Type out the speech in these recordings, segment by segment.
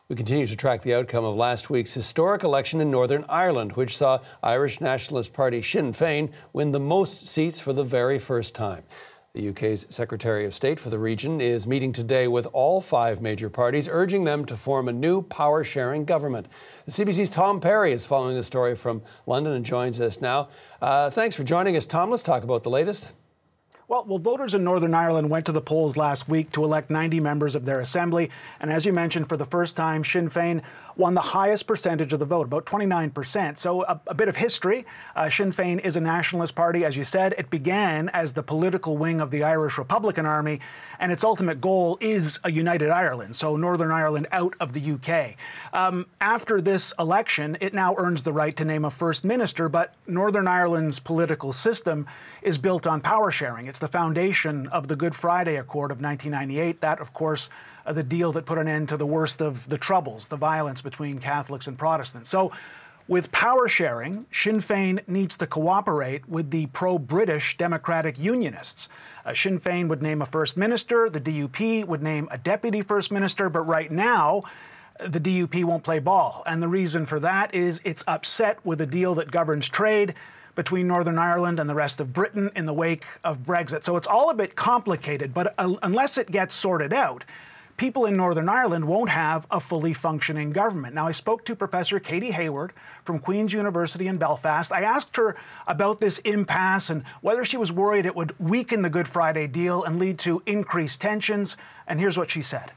We continue to track the outcome of last week's historic election in Northern Ireland, which saw Irish nationalist party Sinn Fein win the most seats for the very first time. The UK's Secretary of State for the region is meeting today with all 5 major parties, urging them to form a new power-sharing government. The CBC's Tom Perry is following the story from London and joins us now. Thanks for joining us, Tom. Let's talk about the latest. Well, voters in Northern Ireland went to the polls last week to elect 90 members of their assembly. And as you mentioned, for the first time, Sinn Fein won the highest percentage of the vote, about 29%. So a bit of history. Sinn Fein is a nationalist party. As you said, it began as the political wing of the Irish Republican Army, and its ultimate goal is a united Ireland, so Northern Ireland out of the UK. After this election, it now earns the right to name a First Minister, but Northern Ireland's political system is built on power sharing. It's the foundation of the Good Friday Accord of 1998. That, of course, the deal that put an end to the worst of the troubles, the violence between Catholics and Protestants. So with power sharing, Sinn Fein needs to cooperate with the pro-British Democratic Unionists. Sinn Fein would name a First Minister, the DUP would name a Deputy First Minister, but right now, the DUP won't play ball. And the reason for that is it's upset with a deal that governs trade between Northern Ireland and the rest of Britain in the wake of Brexit. So it's all a bit complicated, but unless it gets sorted out, people in Northern Ireland won't have a fully functioning government. Now, I spoke to Professor Katie Hayward from Queen's University in Belfast. I asked her about this impasse and whether she was worried it would weaken the Good Friday deal and lead to increased tensions. And here's what she said.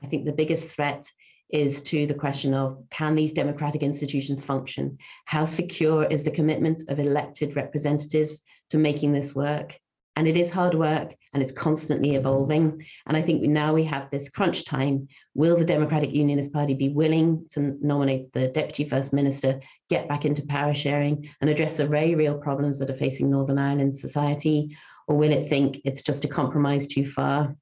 I think the biggest threat is to the question of, can these democratic institutions function? How secure is the commitment of elected representatives to making this work? And it is hard work, and it's constantly evolving. And I think now we have this crunch time. Will the Democratic Unionist Party be willing to nominate the Deputy First Minister, get back into power sharing, and address the very real problems that are facing Northern Ireland society? Or will it think it's just a compromise too far?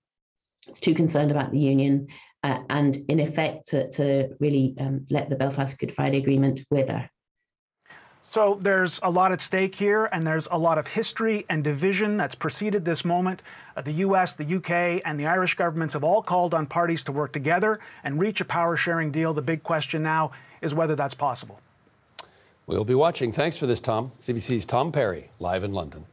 It's too concerned about the union, and in effect to really let the Belfast Good Friday Agreement wither. So there's a lot at stake here, and there's a lot of history and division that's preceded this moment. The US, the UK, and the Irish governments have all called on parties to work together and reach a power-sharing deal. The big question now is whether that's possible. We'll be watching. Thanks for this, Tom. CBC's Tom Perry, live in London.